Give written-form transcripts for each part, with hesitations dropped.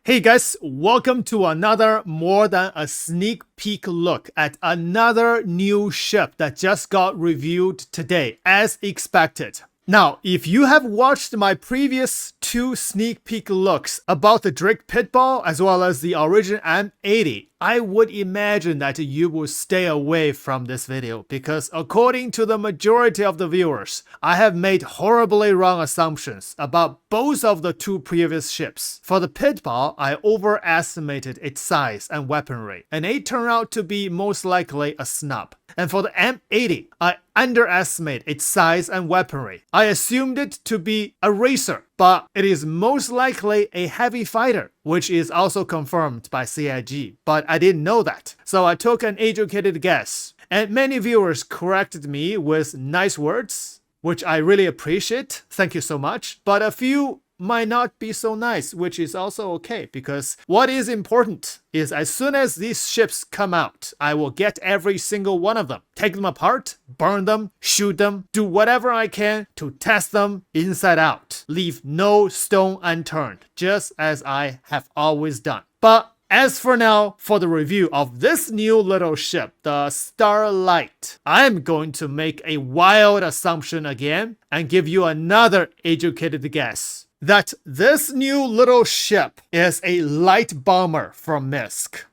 Hey guys, welcome to another more than a sneak peek look at another new ship that just got reviewed today, as expected. Now, if you have watched my previous two sneak peek looks about the Drake Pitball as well as the Origin M80, I would imagine that you will stay away from this video because according to the majority of the viewers, I have made horribly wrong assumptions about both of the two previous ships. For the Pitball, I overestimated its size and weaponry, and it turned out to be most likely a snub. And for the M80, I underestimate its size and weaponry. I assumed it to be a racer, but it is most likely a heavy fighter, which is also confirmed by CIG, but I didn't know that. So I took an educated guess. And many viewers corrected me with nice words, which I really appreciate. Thank you so much. But a few might not be so nice, which is also okay, because what is important is as soon as these ships come out, I will get every single one of them, take them apart, burn them, shoot them, do whatever I can to test them inside out, leave no stone unturned, just as I have always done. But as for now, for the review of this new little ship, the Starlite, I'm going to make a wild assumption again and give you another educated guess that this new little ship is a light bomber from MISC.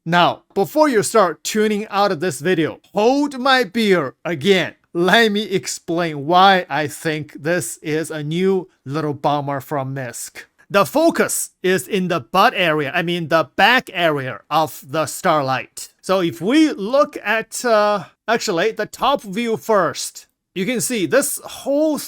Now, before you start tuning out of this video, hold my beer again. Let me explain why I think this is a new little bomber from MISC. The focus is in the butt area, the back area of the Starlite. So if we look at, actually, the top view first, you can see this whole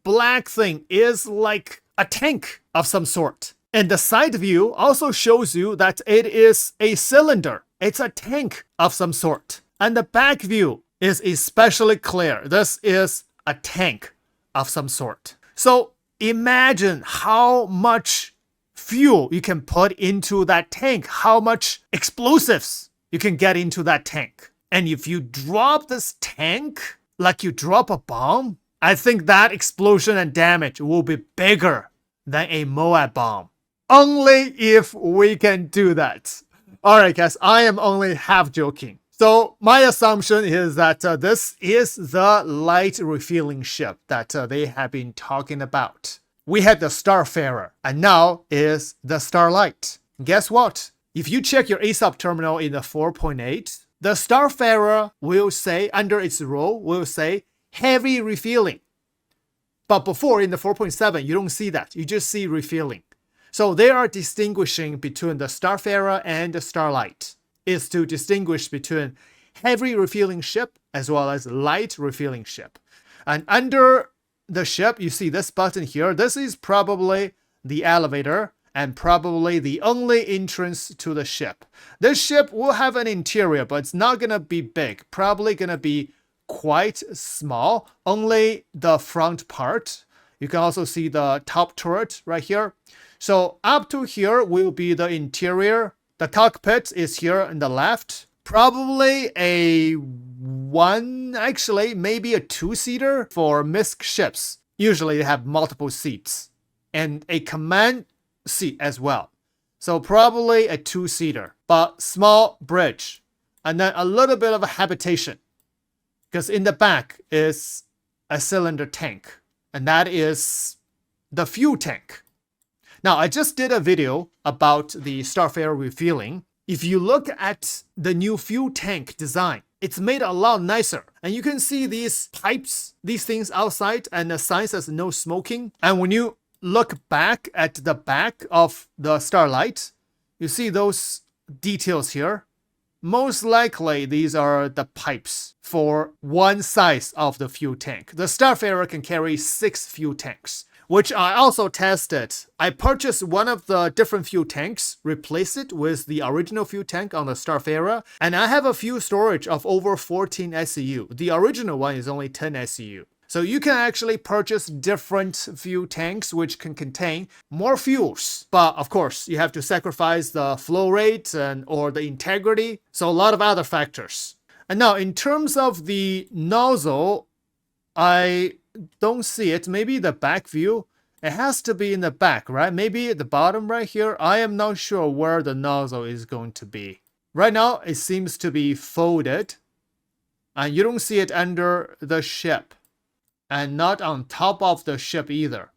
black thing is like a tank of some sort. And the side view also shows you that it is a cylinder. It's a tank of some sort. And the back view is especially clear. This is a tank of some sort. So imagine how much fuel you can put into that tank, how much explosives you can get into that tank. And if you drop this tank like you drop a bomb, I think that explosion and damage will be bigger than a Moab bomb. Only if we can do that. Alright guys, I am only half joking. So my assumption is that this is the light refueling ship that they have been talking about. We had the Starfarer, and now is the Starlite. Guess what? If you check your ASOP terminal in the 4.8, the Starfarer will say, under its role, will say heavy refueling. But before in the 4.7, you don't see that. You just see refueling. So they are distinguishing between the Starfarer and the Starlite. Is to distinguish between heavy refueling ship as well as light refueling ship. And under the ship, you see this button here. This is probably the elevator and probably the only entrance to the ship. This ship will have an interior, but it's not going to be big. Probably going to be quite small. Only the front part. You can also see the top turret right here. So up to here will be the interior. The cockpit is here on the left. Probably maybe a two-seater for MISC ships. Usually they have multiple seats. And a command seat as well. So probably a two-seater, but small bridge. And then a little bit of a habitation. Because in the back is a cylinder tank. And that is the fuel tank. Now, I just did a video about the Starfarer refueling. If you look at the new fuel tank design, it's made a lot nicer. And you can see these pipes, these things outside, and the sign says no smoking. And when you look back at the back of the Starlite, you see those details here. Most likely, these are the pipes for one size of the fuel tank. The Starfarer can carry 6 fuel tanks, which I also tested. I purchased one of the different fuel tanks, replaced it with the original fuel tank on the Starfarer, and I have a fuel storage of over 14 SEU. The original one is only 10 SEU. So you can actually purchase different fuel tanks which can contain more fuels. But of course, you have to sacrifice the flow rate or the integrity. So a lot of other factors. And now in terms of the nozzle, I don't see it. Maybe the back view It has to be in the back, right? Maybe at the bottom right here. I am not sure where the nozzle is going to be. Right now, it seems to be folded. And you don't see it under the ship. And not on top of the ship either.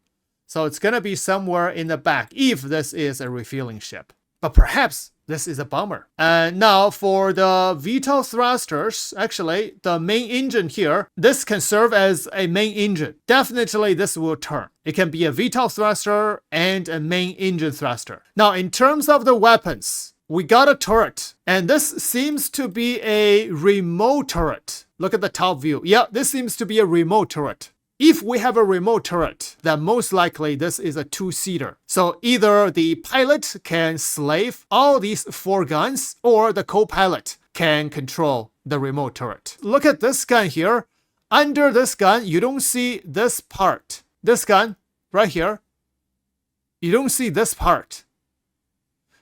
So it's going to be somewhere in the back if this is a refueling ship. But perhaps this is a bomber. And now for the VTOL thrusters, actually the main engine here, this can serve as a main engine. Definitely this will turn. It can be a VTOL thruster and a main engine thruster. Now in terms of the weapons, we got a turret. And this seems to be a remote turret. Look at the top view. Yeah, this seems to be a remote turret. If we have a remote turret, then most likely this is a two-seater. So either the pilot can slave all these 4 guns, or the co-pilot can control the remote turret. Look at this gun here. Under this gun, you don't see this part. This gun, right here, you don't see this part.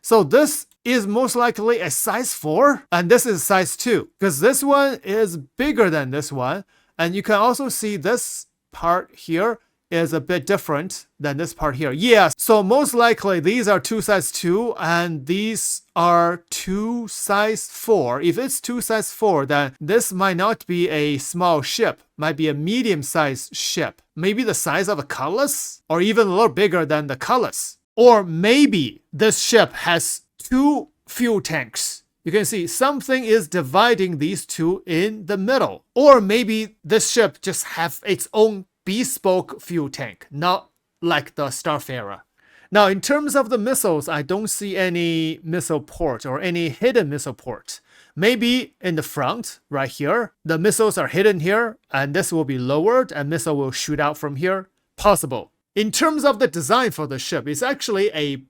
So this is most likely a size 4, and this is size 2, because this one is bigger than this one. And you can also see this part here is a bit different than this part here. Yeah, so most likely these are 2 size 2 and these are 2 size 4. If it's 2 size 4, then this might not be a small ship, might be a medium-sized ship. Maybe the size of a Cutlass, or even a little bigger than the Cutlass. Or maybe this ship has 2 fuel tanks. You can see something is dividing these two in the middle. Or maybe this ship just have its own bespoke fuel tank, not like the Starfarer. Now, in terms of the missiles, I don't see any missile port or any hidden missile port. Maybe in the front, right here, the missiles are hidden here, and this will be lowered, and missile will shoot out from here. Possible. In terms of the design for the ship, it's actually a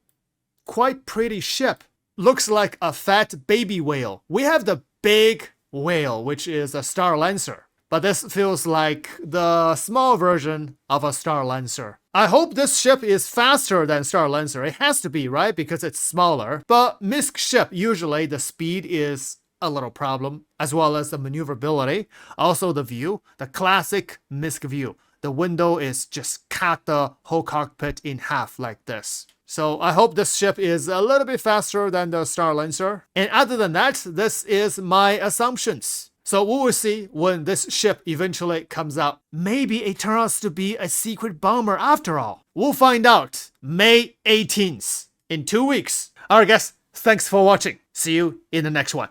quite pretty ship. Looks like a fat baby whale. We have the big whale, which is a Star Lancer. But this feels like the small version of a Star Lancer. I hope this ship is faster than Star Lancer. It has to be, right? Because it's smaller. But MISC ship, usually the speed is a little problem, as well as the maneuverability. Also the view, the classic MISC view. The window is just cut the whole cockpit in half like this. So I hope this ship is a little bit faster than the Star Lancer. And other than that, this is my assumptions. So we will see when this ship eventually comes out. Maybe it turns out to be a secret bomber after all. We'll find out May 18th in 2 weeks. Alright guys, thanks for watching. See you in the next one.